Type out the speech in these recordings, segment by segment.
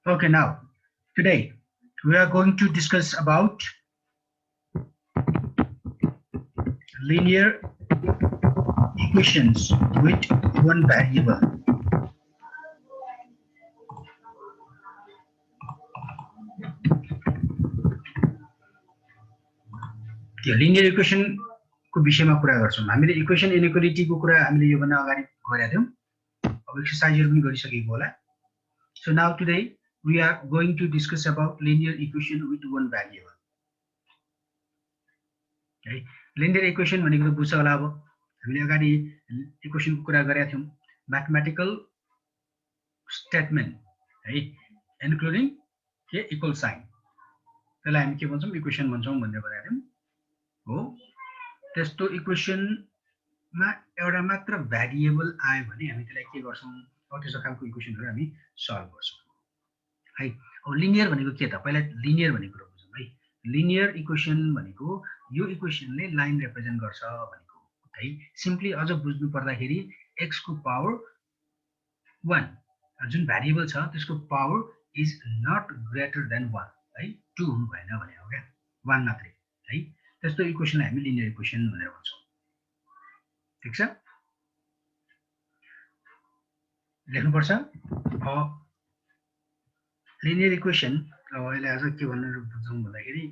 Okay, now today we are going to discuss about linear equations with one variable. यो linear equation को विषयमा कुरा गर्छौं। हामीले इक्वेसन इनइक्वालिटी को कुरा हामीले यो भन्दा अगाडि गरेका थियौं। अब एक्सरसाइजहरु पनि गरिसकेको होला। So now today we are going to discuss about linear equation with one variable. है लिनियर इक्वेसन भनेको त बुझ्छ होला। अब हामीले अगाडि इक्वेसन को कुरा गरेका थियौं। म्याथमेटिकल स्टेटमेन्ट है इन्क्लुडिङ के इक्वल साइन, त्यसलाई हामी के भन्छौं, इक्वेसन भन्छौं भनेर भनेका थियौं हो। त्यस्तो इक्वेसनमा एउटा मात्र भेरिएबल आयो भने हामी त्यसलाई के गर्छौं, अब त्यस्तो खालको इक्वेसनहरु हामी सल्भ गर्छौं है। अब लिनियर भनेको के त, पहिला लिनियर भनेको कुरा बुझौं है। लिनियर इक्वेसन भनेको यो इक्वेसनले लाइन रिप्रेजेन्ट गर्छ भनेको है। सिम्पली अझ बुझ्नु पर्दाखेरि x को पावर 1 जुन भेरिएबल छ त्यसको power is not greater than 1 है, 2 हुनु भएन भने हो क्या, 1 मात्रै है। त्यस्तो इक्वेसनलाई हामी लिनियर इक्वेसन भनेर भन्छौं। ठीक छ, लेख्नु पर्छ। लिनियर इक्वेसन अब यसलाई अझ के भनेर बुझौं भन्दाखेरि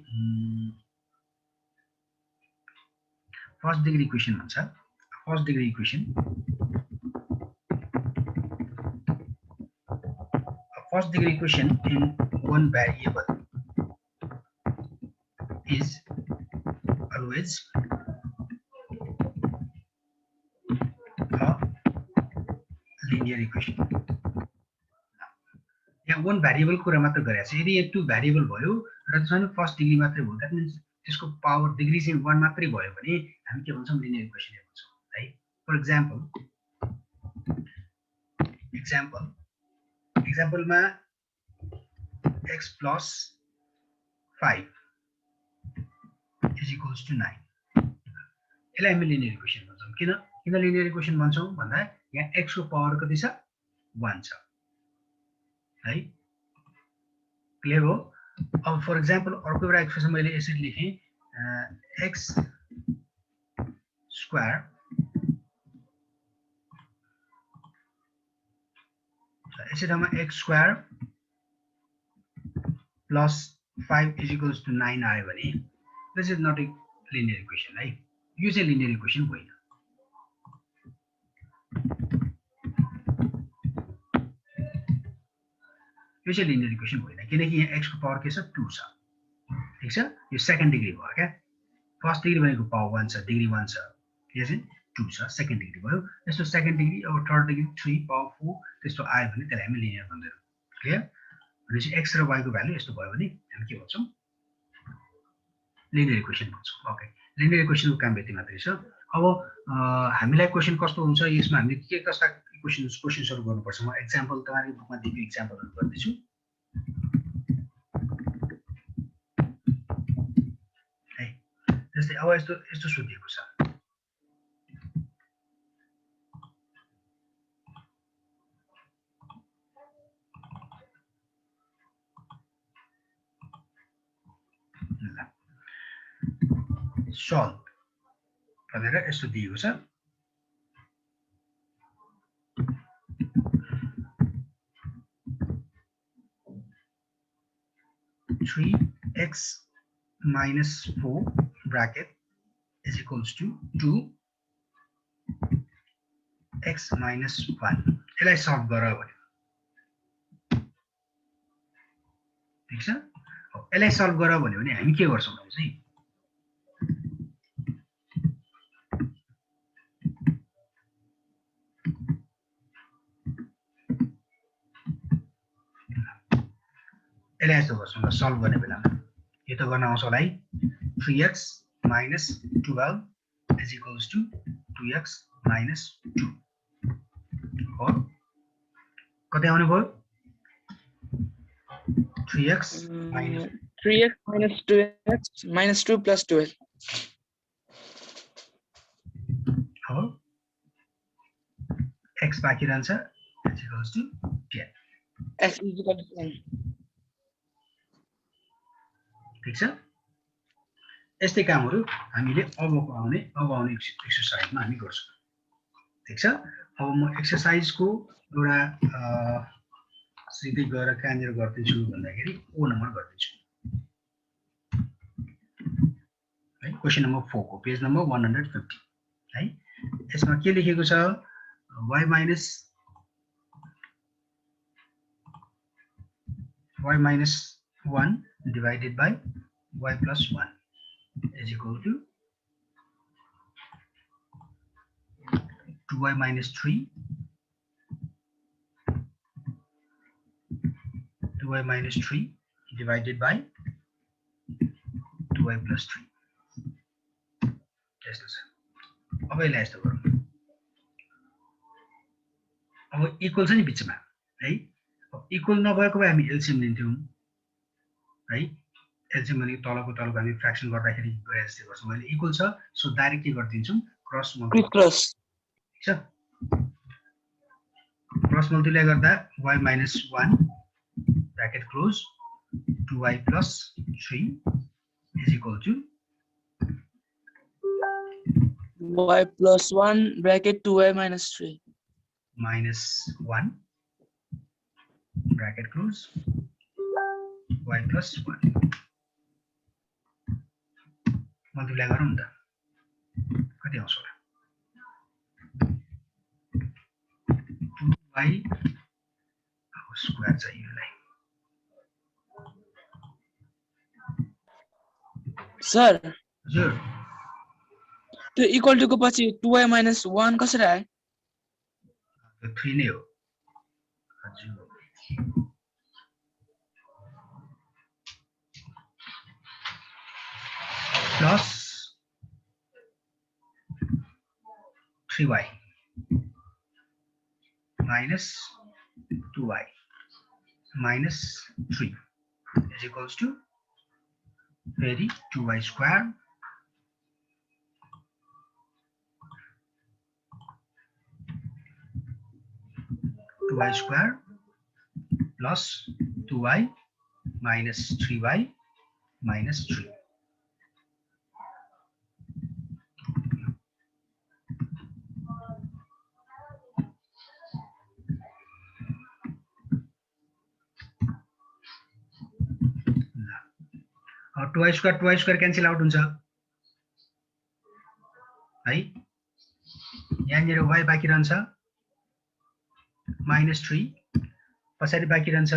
फर्स्ट डिग्री इक्वेसन भन्छ। First degree equation, first degree equation in one variable is always a linear equation. यहाँ one variable कुरा मात्र गरेको छ। यदि एक टु भेरिएबल भयो र त्यसमा फर्स्ट डिग्री मात्रै भयो, दैट मिन्स त्यसको पावर डिग्री चाहिँ 1 मात्रै भयो भने हामी के भन्छौं, लिनियर इक्वेसन भन्छौं है। फर एक्जाम्पलमा x plus 5 is equals to 9, यसलाई हामी लिनियर इक्वेसन भन्छौं। किन लिनियर इक्वेसन भन्छौं भन्दा यहाँ x को पावर कति छ, 1 छ है। क्लियर हो। अब फर एक्जाम्पल अर्को एउटा एक्सप्रेसन मैले यसरी लेखे, x स्क्वायर यसै ठाउँमा x square plus 5 is equals to 9 आयो भने this is not a linear equation है। यो चाहिँ लिनियर इक्वेसन होइन। यो चाहिँ लिनियर इक्वेसन होइन किनकि यहाँ x को पावर के छ, 2 छ। ठीक छ, यो सेकेन्ड डिग्री भयो क्या। फर्स्ट डिग्री भनेको पावर 1 छ, डिग्री 1 छ, यो चाहिँ 2 छ, सेकेन्ड डिग्री भयो। यस्तो सेकेन्ड डिग्री अब थर्ड डिग्री 3 पावर 4 त्यस्तो आयो भने त्यसलाई हामी लिनियर भन्दैनौं। क्लियर भनेपछि x र y को भ्यालु यस्तो भयो भने हामी के भन्छौं, लिनियर इक्वेसन भन्छौं। ओके, लिनियर इक्वेसनको काम यति मात्रै छ। अब हामीलाई क्वेशन कस्तो हुन्छ, यसमा हामीले के कस्ता क्वेशन्सहरु गर्नुपर्छ, म एक्जाम्पल तपाईहरुको बुकमा दिएको एक्जाम्पलहरु गर्दै छु है। जस्तै अब यस्तो सोधिएको छ, solve भनेर यस्तो दिएको छ। 3x minus 4 bracket is equals to 2x minus 1, यसलाई सल्भ गर भन्यो। ठीक छ, यसलाई सल्भ गर भन्यो भने हामी के गर्छौं भने चाहिँ यसलाई यस्तो गर्छौं ल, सल्भ गर्ने बेलामा यो त गर्न आउँछ होला है। 3x minus 12 is equals to 2x minus 2 हो। कतै आउने भयो, 3x minus 2x minus 2 plus 12 हो। x बाँकी रहन्छ is equals to 10। x is equal to 1. ठीक छ यस्तै कामहरु हामीले अब आउने एक्सरसाइजमा हामी गर्छौं ठीक छ अब म एक्सरसाइजको एउटा सिधै गएर कहाँनिर गर्दैछु भन्दाखेरि ओ नम्बर गर्दैछु है क्वेशन नम्बर 4 को पेज नम्बर 150 है यसमा के लेखेको छ y minus 1 divided by y plus 1 is equal to 2y minus 3 2y minus 3 divided by 2y plus 3 यस्तो छ अब यसलाई यस्तो गरौँ अब इक्वल छ नि बिचमा है अब इक्वल नभएको भए हामी एलसीएम लिन्थ्यौं है एलसीएम भनेको तलको हामी फ्र्याक्सन गर्दाखेरि गरे जस्तै गर्छौं अहिले इक्वल छ सो डाइरेक्ट के गर्दिन्छौं क्रस क्रस ठीक छ क्रस मल्टिप्लाई गर्दा y minus 1 bracket close 2y plus 3 is equal to y plus 1 bracket 2y minus 3 minus 1 bracket close y plus 1 multiply गरौँ त कति आउँछ होला 2y स्क्वायर चाहियो यसलाई सर हजुर त्यो इक्वल टु को पछि 2y minus 1 कसरी आयो 3 नै हो हजुर plus 3y minus 2y minus 3 is equals to 2y square plus 2y minus 3y minus 3 2y square cancel out हुन्छ है यहाँनिर y बाँकी रहन्छ minus 3 पछाडी बाँकी रहन्छ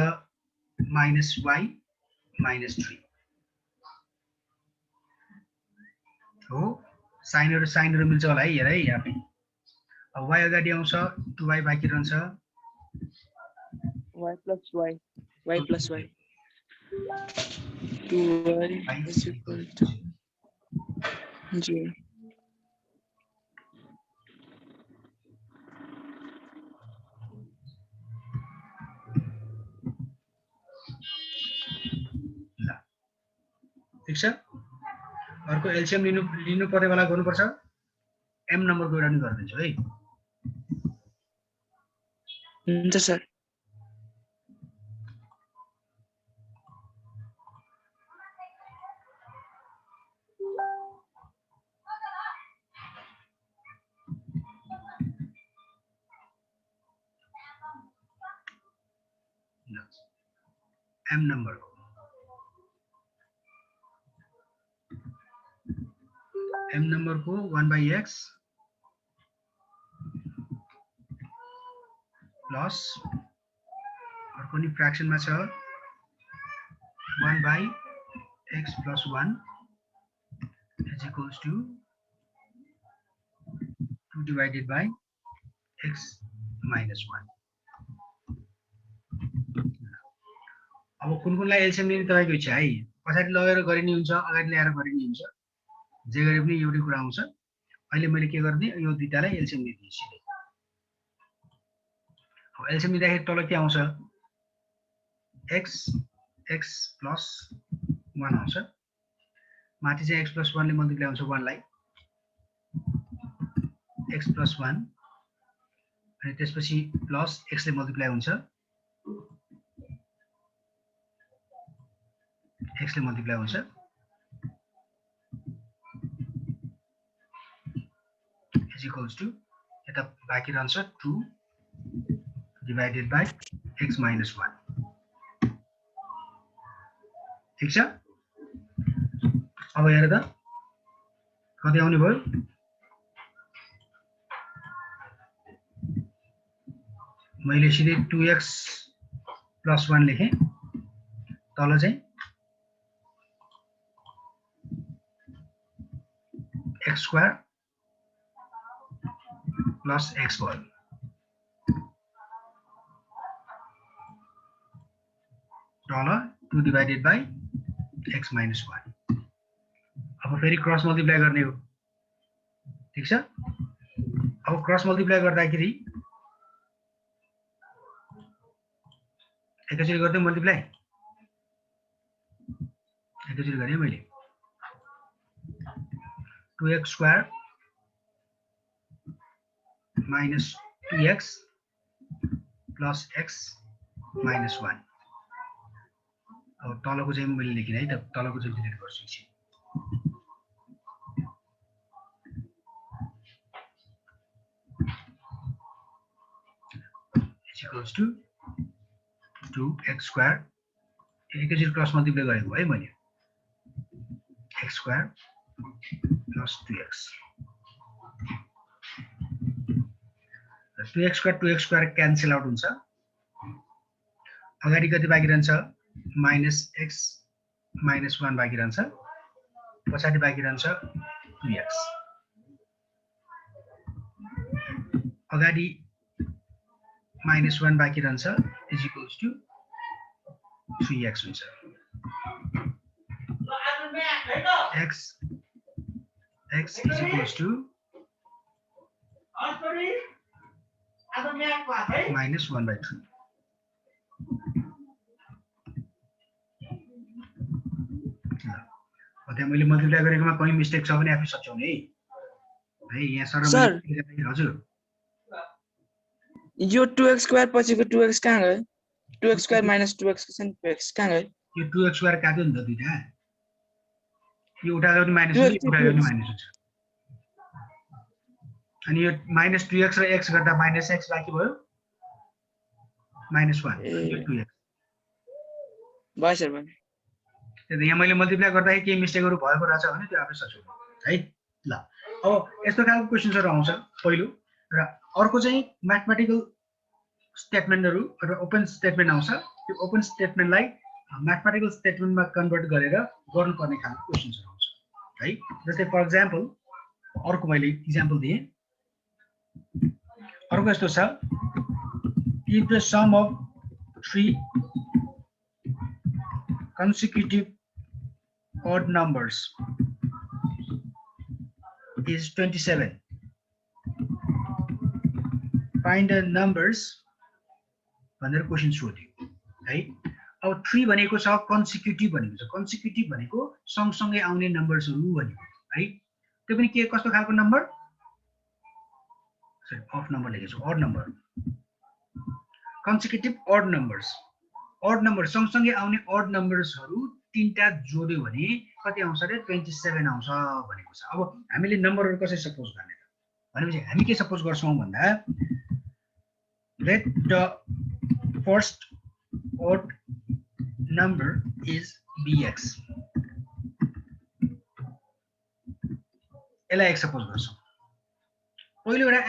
minus y minus 3 हो साइनहरु मिल्छ होला है हेर है यहाँ पनि अब y अगाडि आउँछ 2y बाँकी रहन्छ y plus y 2y is equal to 0 ठीक छ अर्को एलसीएम लिनु पर्ने बेला गर्नुपर्छ m नम्बरको एउटा नि गर्दिन्छु है हुन्छ सर m नम्बर हो m नम्बर को 1/x प्लस अर्को नि फ्र्याक्सन मा छ 1/x plus 1 is equals to 2 divided by x minus 1 अब कुनलाई एलसीएम लिने तपाईको इच्छा है पछाडी लगेर गरिने हुन्छ अगाडि ल्याएर गरिने हुन्छ जे गरे पनि एउटै कुरा आउँछ अहिले मैले के गर्ने यो दुईटालाई एलसीएम लिदिए सिधै अब एलसीएम लिँदाखेरि तल के आउँछ x plus 1 आउँछ माथि चाहिँ x plus 1 ले मल्टिप्लाई हुन्छ 1 लाई x plus 1 अनि त्यसपछि प्लस x ले मल्टिप्लाई हुन्छ x ले मल्टिप्लाई हुन्छ is equals to यता बाँकी रहन्छ 2 divided by x minus 1 ठीक छ अब हेर त कति आउने भयो मैले सिधै 2x plus 1 लेखेँ तल चाहिँ x square plus x भयो तल 2 divided by x minus 1 अब फेरि क्रस मल्टिप्लाई गर्ने हो ठीक छ अब क्रस मल्टिप्लाई गर्दाखेरि एकैचोटि गर्दै मल्टिप्लाई एकैचोटि गरेँ मैले 2x square minus 2x plus x minus 1 अब तलको चाहिँ मैले लेखिन है त तलको चाहिँ डिलिट गर्छु एकछिन is equals to 2x square एकैचोटि क्रस मल्टिप्लाई गरेको है मैले x square plus 2x 2x square cancel out हुन्छ अगाडि कति बाँकी रहन्छ minus x minus 1 बाँकी रहन्छ पछाडि बाँकी रहन्छ 2x अगाडि minus 1 बाँकी रहन्छ is equals to 3x हुन्छ x is equals to minus 1 by 3 त्यहाँ मैले मल्टिप्लाई गरेकोमा कहीं मिस्टेक छ भने आफै सच्याउने है यहाँ सर हजुर यो 2x square पछिको 2x कहाँ गयो 2x square minus 2x के छ 2x कहाँ गयो यो 2x square काट्यो नि त दुईटा यो उठायो भने माइनस हुन्छ उठायो भने माइनस हुन्छ अनि यो minus 2x र x गर्दा minus x बाँकी भयो minus 1 यो 2x भयो सर भयो त्यही यहाँ मैले मल्टिप्लाई गर्दा के मिस्टेकहरु भएको रहेछ भने त्यो आफै सच्याउनु है ल अब यस्तो खालको क्वेशन्सहरु आउँछ पहिलो र अर्को चाहिँ म्याथमेटिकल स्टेटमेन्टहरु र ओपन स्टेटमेन्ट आउँछ त्यो ओपन स्टेटमेन्टलाई म्याथमेटिकल स्टेटमेन्टमा कन्भर्ट गरेर गर्नुपर्ने खालको क्वेशन्सहरु आउँछ है जस्तै फर एक्जाम्पल अर्को मैले एक्जाम्पल दिए अर्को यस्तो छ if the sum of 3 consecutive odd numbers is 27 find the numbers भनेर क्वेशन सोध्यो है अब 3 भनेको छ कन्सिक्युटिभ भनेको छ कन्सिक्युटिभ भनेको सँगसँगै आउने नम्बर्सहरु भनेको है त्यो पनि के कस्तो खालको नम्बर सरी अफ नम्बर लेखेछु odd number consecutive odd number सँगसँगै आउने अड नम्बर्सहरु तीनटा जोड्यो भने कति आउँछ रे 27 आउँछ भनेको छ अब हामीले नम्बरहरु कसरी सपोज गर्ने त भनेपछि हामी के सपोज गर्छौं भन्दा let the first odd number is bx यसलाई x सपोज गर्छौं पहिलो एउटा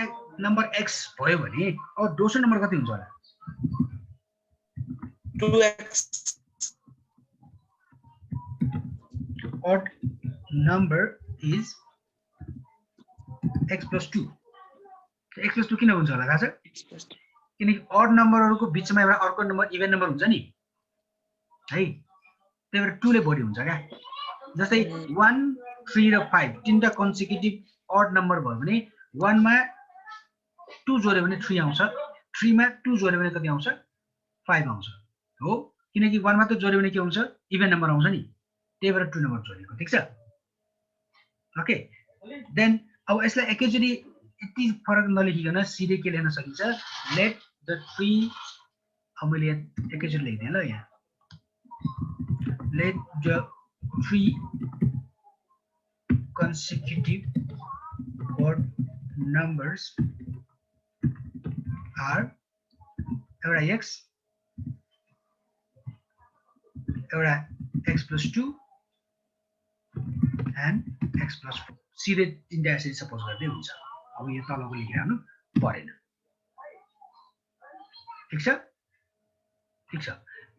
नम्बर x भयो भने अब दोस्रो नम्बर कति हुन्छ होला 2x odd number is x plus 2 x plus 2 किन हुन्छ होला थाहा छ किनकि odd नम्बरहरुको बीचमा एउटा अर्को नम्बर इभन नम्बर हुन्छ नि है त्यही भएर 2 ले बढी हुन्छ क्या जस्तै 1 3 र 5 तीनटा कन्सिक्युटिभ odd नम्बर भयो भने 1 मा 2 जोड्यो भने 3 आउँछ 3 मा 2 जोड्यो भने कति आउँछ 5 आउँछ हो किनकि 1 मा त जोड्यो भने के हुन्छ इभन नम्बर आउँछ नि त्यही भएर 2 नम्बर जोडेको ठीक छ ओके देन अब यसलाई एकैचोटी यति फरक नलेखिकन सिधै के लेख्न सकिन्छ लेट द 3 अब मैले एकैचोटी लेख्दिएँ ल यहाँ let the 3 consecutive odd numbers are एउटा x एउटा x plus 2 and x plus 4 सिधै तीनटा यसरी सपोज गर्दै हुन्छ अब यो तलको लेखिराख्नु परेन ठीक छ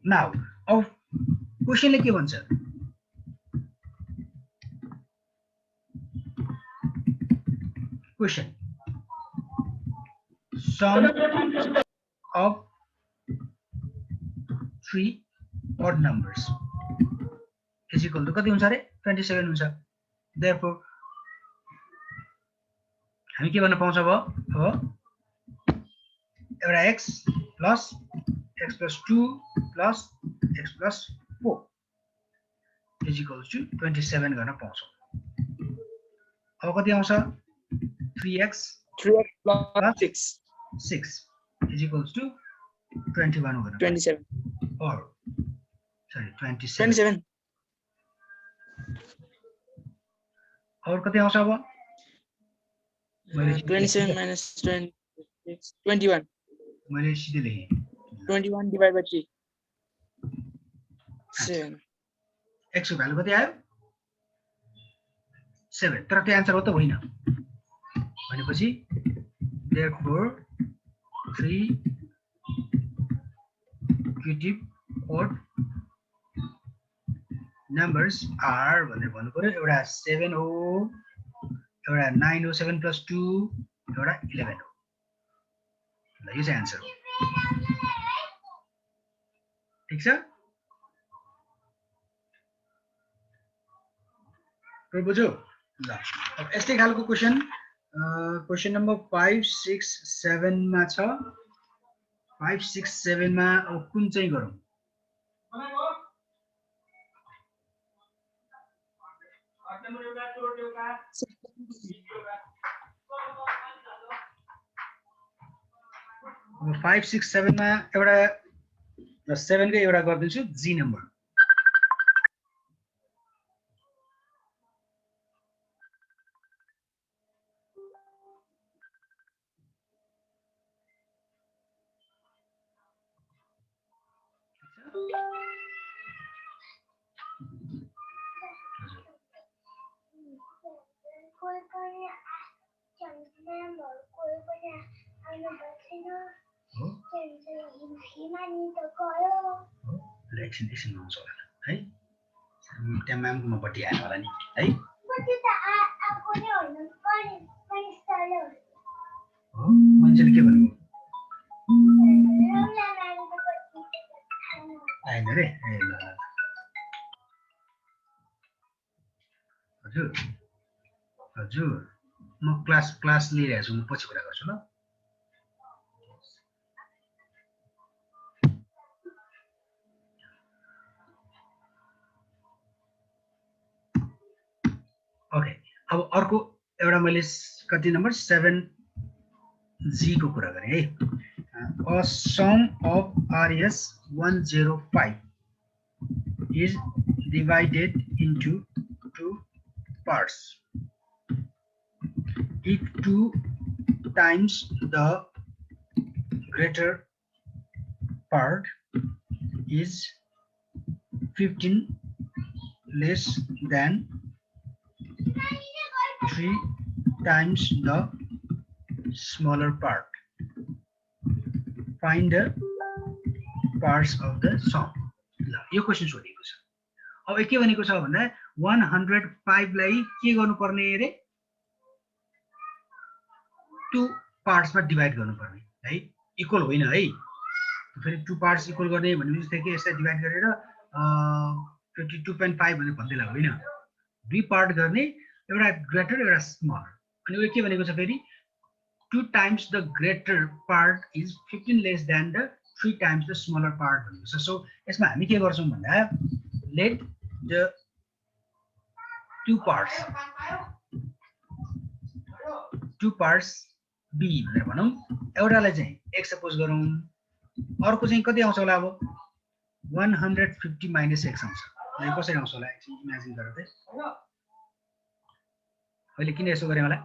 नाउ अब क्वेशनले के भन्छ question sum of 3 odd numbers is equal to कति हुन्छ रे 27 हुन्छ therefore हामी के भन्न पाउँछ अब एउटा x plus x plus 2 plus x plus 4 is equal to 27 गर्न पाउँछौं अब कति आउँछ 3x plus 6 is equals to 21 गर्न 27 or sorry 27 और कति आउँछ अब 27 minus 26 21 मैले सिधै लेखेँ 21 divided by 3 7 x को भ्यालु कति आयो 7 तर त्यो आन्सर हो त होइन भनेपछि therefore 3 consecutive odd numbers are भनेर भन्नु पर्यो एउटा 7 हो एउटा 9 हो 7 plus 2 एउटा 11 हो ल यो चाहिँ आन्सर हो ठीक छ बुझ्यो ल अब यस्तै खालको क्वेशन क्वेशन नम्बर 5 6 7 मा छ 5 6 7 मा अब कुन चाहिँ गरौँ अब 5 6 7 मा एउटा 7 को एउटा गर्दिन्छु जी नम्बर एकछिन आउँछ होला है त्यहाँ म्यामकोमा पट्टि आयो होला नि है मान्छेले के भन्नु आएन रे हजुर हजुर म क्लास लिइरहेको छु म पछि कुरा गर्छु ल ओके अब अर्को एउटा मैले कति नम्बर 7G को कुरा गरे है a sum of RS 105 is divided into 2 parts if 2 times the greater part is 15 less than 3 times the smaller part. Find the parts of the sum. ल यो क्वेशन सोधेको छ अब के भनेको छ भन्दा 105 लाई के गर्नु पर्ने रे 2 पार्ट्स मा डिवाइड गर्नु पर्ने है इक्वल होइन है फेरि 2 पार्ट्स इक्वल गर्ने भनेपछि चाहिँ के यसलाई डिवाइड गरेर 52.5 भनेर भन्दैला होइन 2 पार्ट गर्ने एउटा ग्रेटर एउटा स्मल अनि यो के भनेको छ फेरि 2 times the greater part is 15 less than the 3 times the smaller part भनेको छ सो यसमा हामी के गर्छौं भन्दा let the 2 parts be भनेर भनौं एउटालाई चाहिँ x सपोज गरौं अर्को चाहिँ कति आउँछ होला अब 150 - x आउँछ यो कसरी आउँछ होला एकछिन इमेजिन गरेर चाहिँ अहिले किन यसो गरेँ होला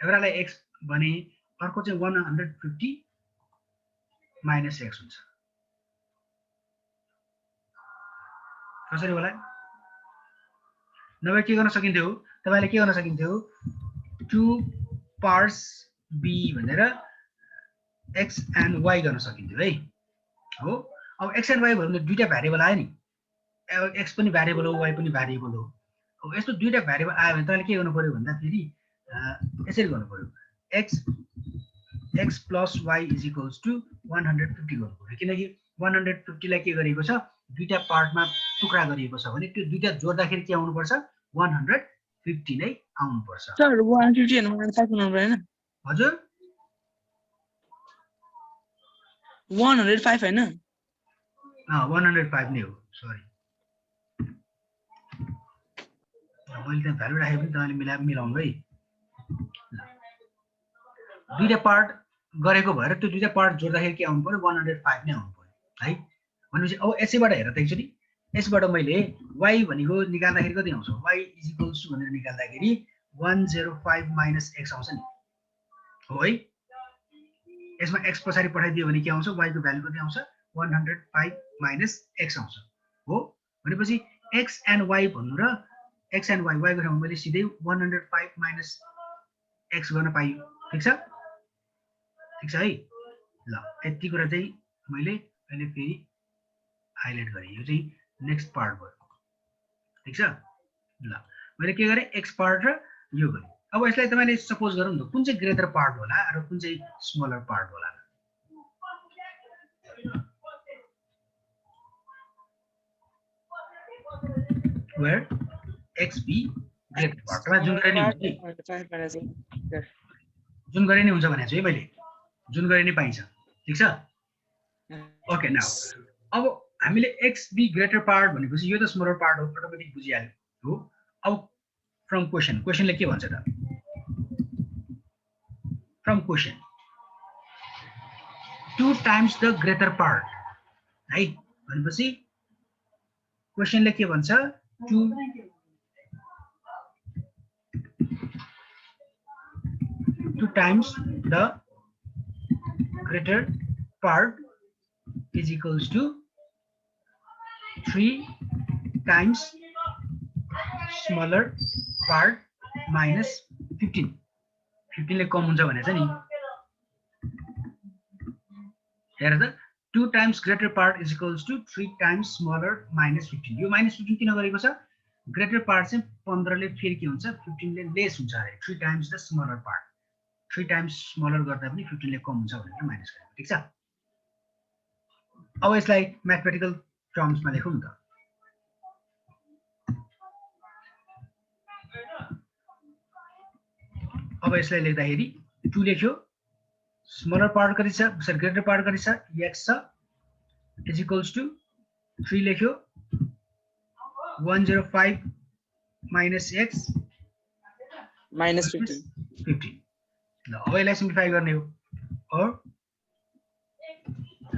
एउटालाई x भने अर्को चाहिँ 150 माइनस x हुन्छ कसरी होला नभए के गर्न सकिन्थ्यो तपाईले के गर्न सकिन्थ्यो 2 पार्ट्स b भनेर x and y गर्न सकिन्थ्यो है हो अब x and y भन्ने दुईटा भेरिएबल आयो नि x पनि भेरिएबल हो y पनि भेरिएबल हो अब यस्तो दुईटा भेरिएबल आयो भने तपाईले के गर्नु पर्यो भन्दा फेरि यसरी गर्नु पर्यो x plus y is equals to 150 गर्नु पर्यो किनकि 150 लाई के गरिएको छ दुईटा पार्टमा टुक्रा गरिएको छ भने त्यो दुईटा जोड्दाखेरि के आउनु पर्छ 150 नै आउनु पर्छ सर 150 and 105 नम्बर हैन हजुर 105 हैन 105 नै हो सरी मैले त भ्यालु राखे पनि तपाईले मिलाउनु है दुईटा पार्ट गरेको भएर त्यो दुईटा पार्ट जोड्दाखेरि के आउनु पर्यो 105 नै आउनु पर्यो है भनेपछि अब यसैबाट हेर त एकचोटी यसबाट मैले y भनेको निकाल्दाखेरि कति आउँछ y इज इक्वल्स टु भनेर निकाल्दाखेरि 105 माइनस x आउँछ नि हो है यसमा x पछाडी पठाइदियो भने के आउँछ y को भ्यालु कति आउँछ 105 माइनस x आउँछ हो भनेपछि x and y भन्नु र x and y y को ठाउँमा मैले सिधै 105 माइनस x गर्न पाइयो ठीक छ है ल यति कुरा चाहिँ मैले अहिले फेरि हाइलाइट गरेँ यो चाहिँ नेक्स्ट पार्ट भयो ठीक छ ल मैले के गरेँ x पार्ट र यो गरेँ अब यसलाई तपाईले सपोज गरौँ न कुन चाहिँ ग्रेटर पार्ट होला र कुन चाहिँ स्मलर पार्ट होला where x be greater part तपाईँ जुन गरे नि हुन्छ भने चाहिँ मैले जुन गरे नि पाइन्छ ठीक छ ओके नाउ अब हामीले x be ग्रेटर पार्ट भनेपछि यो त स्मलर पार्ट हो अटोमेटिक बुझिहाल्यो हो अब फ्रम क्वेशनले के भन्छ त from question 2 times the greater part है भनेपछि क्वेशनले के भन्छ 2 times the greater part is equals to 3 times smaller part minus 15 15 ले कम हुन्छ भने चाहिँ नि हेर त 2 times greater part is equals to 3 times smaller minus 15 यो minus 15 किन गरेको छ ग्रेटर पार्ट चाहिँ 15 ले फेरि के हुन्छ 15 ले लेस हुन्छ अरे 3 times the smaller part 3 times smaller गर्दा पनि 15 ले कम हुन्छ भनेर माइनस गरेको ठीक छ अब यसलाई म्याथमेटिकल टर्म्समा लेखौँ त अब यसलाई लेख्दाखेरि 2 लेख्यो स्मलर पार्ट कति छ सर ग्रेटर पार्ट कति छ x छ इज इक्वल्स टु 3 लेख्यो 105 माइनस x माइनस 15 ल अब यसलाई सिम्प्लिफाई गर्ने हो और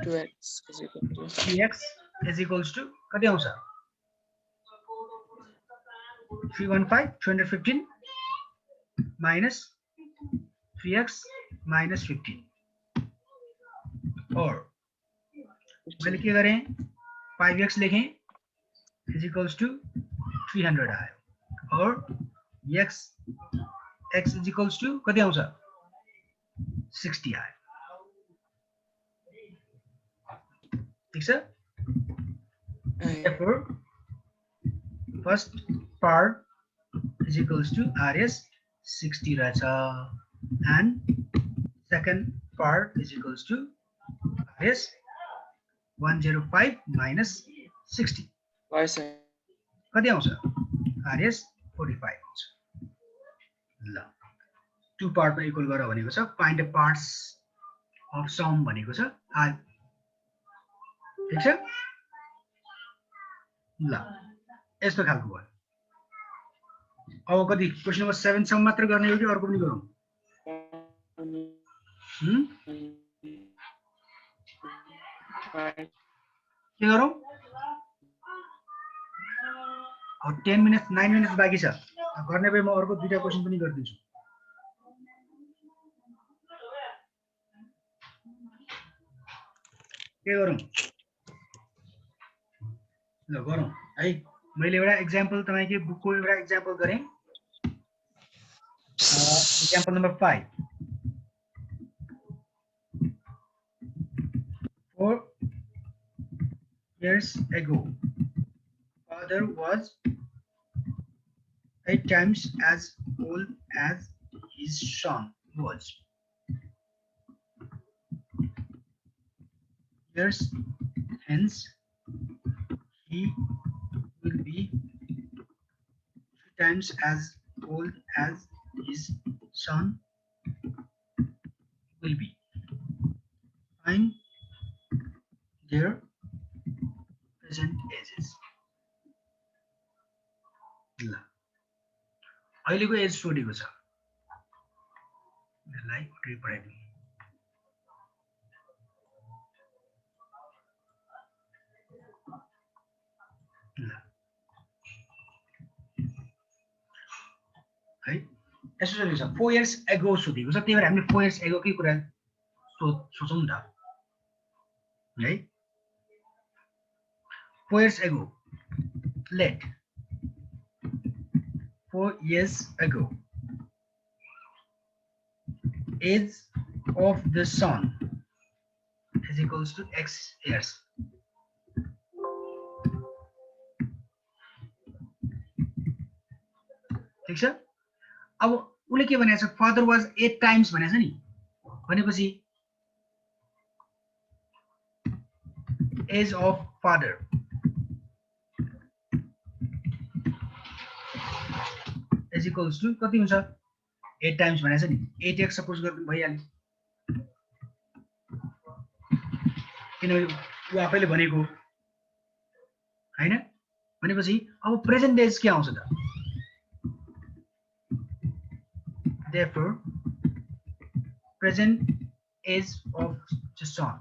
2x is equal to 3x is equals to कति आउँछ 315 minus 3x minus 15 और मैले के गरेँ 5x लेखें is equals to 300 आयो और x is equals to कति आउँछ 60 आयो ठीक छ therefore first part is equals to rs 60 रहेछ and second part is equals to rs 105 minus 60 कति आउँछ rs 45 आउँछ ल टु पार्टमा इक्वल गर भनेको छ find the parts of sum भनेको छ ठीक छ ल यस्तो खालको भयो अब कति क्वेशन नम्बर 7 सम्म मात्र गर्ने हो कि अर्को पनि गरौँ के गरौँ अब 10 मिनट 9 मिनट बाँकी छ गर्ने भए म अर्को दुईटा क्वेशन पनि गरिदिन्छु के गरौँ ल गरौँ है मैले एउटा एक्जाम्पल तपाईको बुकको एउटा एक्जाम्पल गरे example number 5 4 years ago father was 8 times as old as his son was. Years hence he will be 3 times as old as his son will be. Find their present ages. ल अहिलेको as सोधेको छ यसलाई उठै पढाइदिउँ ल है यसो सोधेको छ 4 years ago सोधेको छ त्यही भएर हामीले 4 years ago कै कुरा सोचौँ न है 4 years ago let 4 years ago age of the son is equals to x years ठीक छ अब उले के भनेको छ फादर वाज 8 टाइम्स भनेको छ नि भनेपछि age of father is equals to कति हुन्छ 8 टाइम्स भनेको छ नि 8x सपोज गर्नु भइहाल्यो किनभने उ आफैले भनेको हैन भनेपछि अब प्रेजेन्ट एज के आउँछ त therefore present age of the son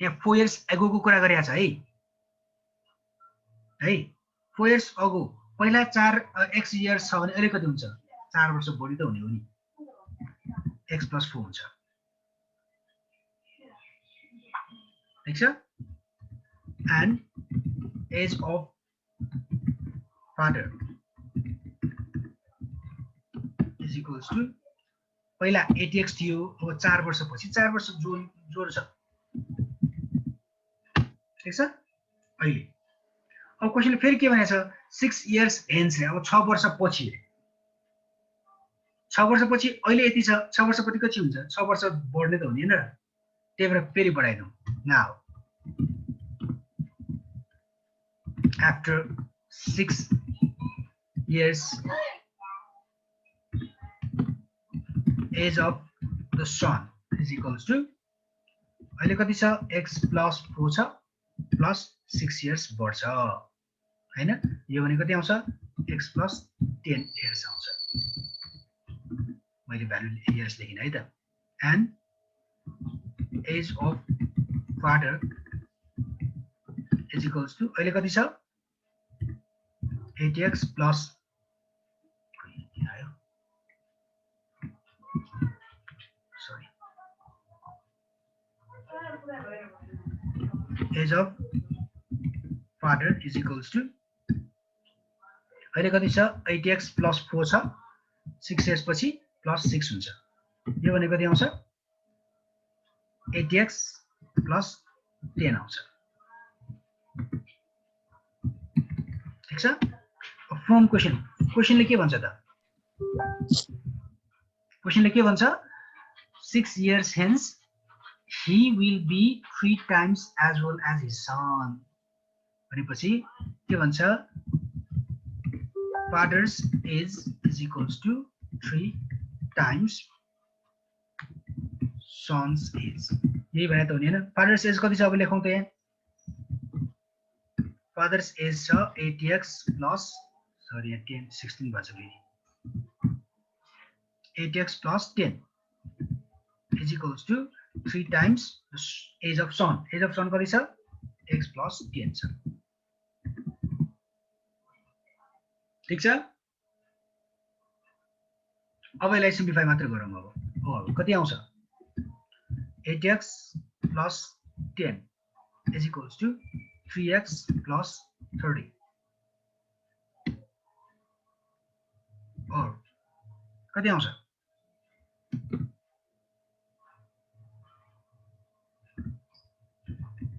यहाँ 4 years ago को कुरा गरेको छ है 4 years ago पहिला 4 x years छ भने अहिले कति हुन्छ 4 वर्ष बढी त हुने हो नि x + 4 हुन्छ ठीक छ and age of father is equals to पहिला 8x थियो अब 4 वर्षपछि 4 वर्ष जोड छ ठीक छ अहिले अब क्वेशनले फेरि के भनेछ 6 years hence रे अब 6 वर्षपछि 6 वर्षपछि अहिले यति छ 6 वर्षपछि कति हुन्छ 6 वर्ष बढ्ने त हुने हैन र त्यही भएर फेरि बढाइदिउँ now after 6 years age of the son is equals to अहिले कति छ x + 4 छ plus 6 years बढ्छ हैन यो भने कति आउँछ x + 10 years आउँछ मैले भ्यालु years लेखिन है त and age of father is equals to अहिले कति छ 8x plus sorry age of father is equals to अहिले कति छ 8x plus 4 छ 6 years पछि plus 6 हुन्छ यो भने कति आउँछ 8x plus 10 आउँछ ठीक छ फ्रम क्वेशनले के भन्छ त क्वेशनले के भन्छ 6 years hence he will be 3 times as old as his son भनेपछि के भन्छ father's age is equals to 3 times son's age यही भने त हुने हैन father's age कति छ अब लेखौं त यहाँ father's age छ 8x plus sorry 10 16 भन्छ फेरि 8x plus 10 is equals to 3 times age of son कति छ x plus 10 छ ठीक छ अब यसलाई सिम्प्लिफाई मात्र गरौँ अब कति आउँछ 8x plus 10 is equals to 3x plus 30 or कति आउँछ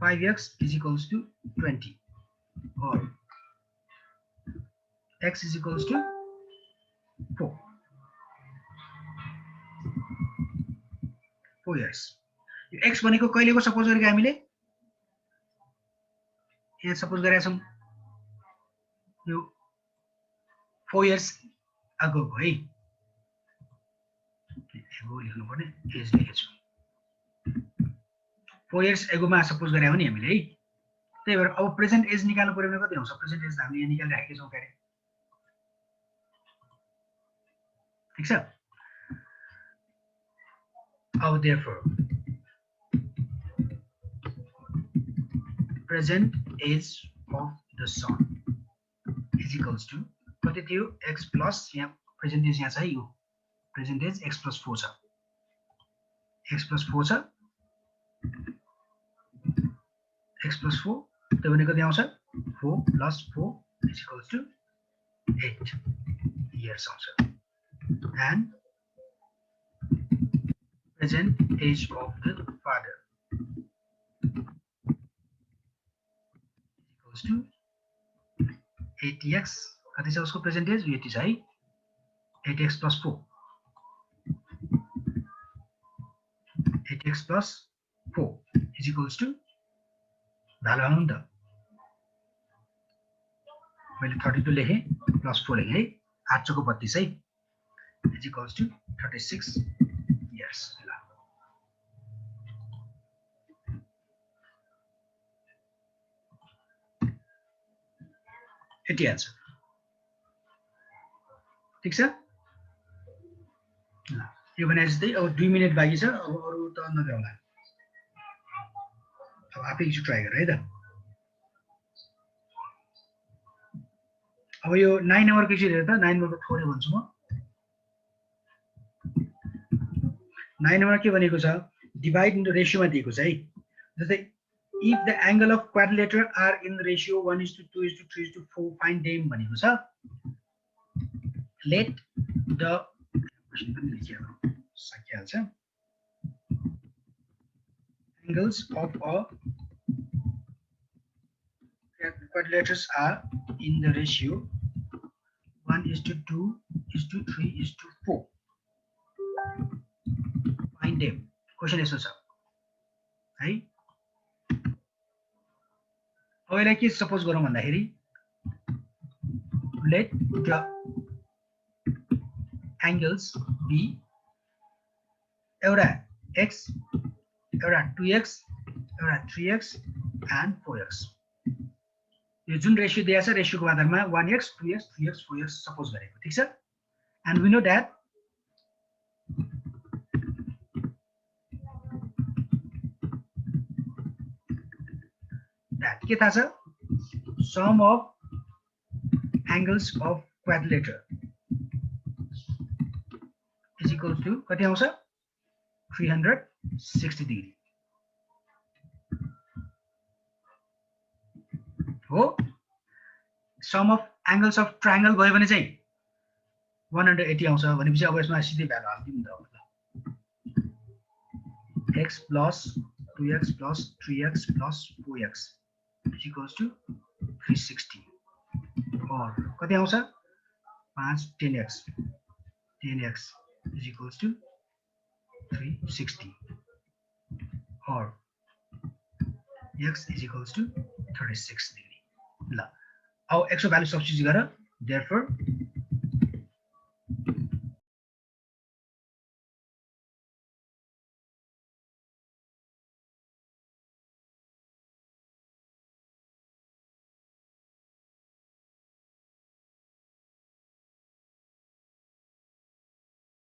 5x is equals to 20 or x is equals to 4 years यो x भनेको कहिलेको सपोज गरेको हामीले यहाँ सपोज गरेका छौं यो 4 years ago है एगो लेख्नु पर्ने एज लेखेछु 4 years ago मा सपोज गरे हो नि हामीले है त्यही भएर अब प्रेजेन्ट एज निकाल्नु पर्यो भने कति आउँछ प्रेजेन्ट एज हामीले यहाँ निकालिराखेका छौं क्यारे ठीक छ अब therefore present age of the sun is equals to कति थियो x plus यहाँ present age यहाँ छ है यो present age x plus 4 छ x plus 4 छ x plus 4 त्यो भने कति आउँछ 4 plus 4 is equals to 8 years आउँछ and present age of the father equals to 80x कति छ उसको प्रेजेन्ट एज 80 छ है 8x plus 4 8x plus 4 is equals to भालो हाल्नु नि त मैले 32 लेखेँ plus 4 लेखेँ है 8 चौको 32 है is equals to 36 years यति आन्सर ठीक छ ल यो भने जस्तै अब 2 मिनेट बाँकी छ अब अरु त नगरौँला अब आफै एकचोटि ट्राई गर है त अब यो 9 नम्बरको एकचोटि हेर त 9 नम्बरको थोरै भन्छु म 9 नम्बर के भनेको छ डिवाइड इन्टु रेशियोमा दिएको छ है जस्तै if the angle of quadrilateral are in ratio 1:2:3:4 find them भनेको छ let the angles of a quadrilaterals are in the ratio 1:2:3:4 find them question यस्तो छ है अब यसलाई के सपोज गरौँ भन्दाखेरि let the angles be एउटा x एउटा 2x एउटा 3x and 4x यो जुन रेशियो दिएको छ रेशियोको आधारमा 1x 2x 3x 4x suppose गरेको ठीक छ and we know that के थाहा छ sum of angles of quadrilateral is equal to कति आउँछ 360 degree हो sum of angles of triangle भयो भने चाहिँ 180 आउँछ भनेपछि अब यसमा सिधै भ्यालु हाल्दियौ नि त x plus 2x plus 3x plus 4x is equals to 360 or कति आउँछ 5 10x is equals to 360 or x is equals to 36 degree ल अब x को भ्यालु सब्स्टिट्युट गर therefore